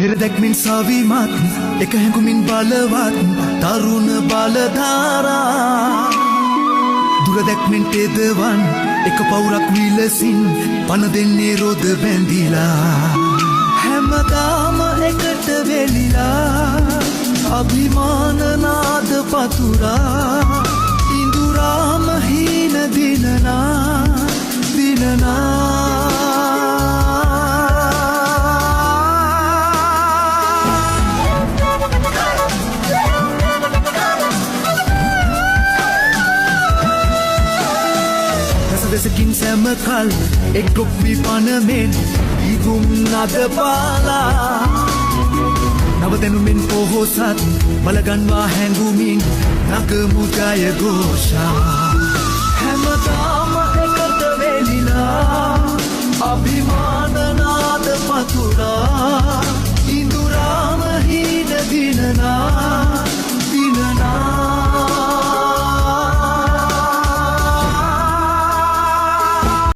පෙර දැක්මින් සවිමත් එක හැඟුමින් බලවත් තරුණ බලධාරා දුර දැක්මින් තෙදවන් එක පවුරක් විලසින් පන දෙන්නේ රොද බැඳිලා හැමදාම එකට වෙලිලා අභිමාන නාද පතුරා ඉඳුරාම හීන දිනනා රසදසකින් සැමකල් එක් ගොක් විපනමෙන් ඉගුම් නද පාලා නවදැනුමෙන් පොහොසත් බලගන්වා හැඟුමින් නගමු ජය ഘോഷා හැමදාම එකට වෙලිලා අභිමාන නාද පතුරා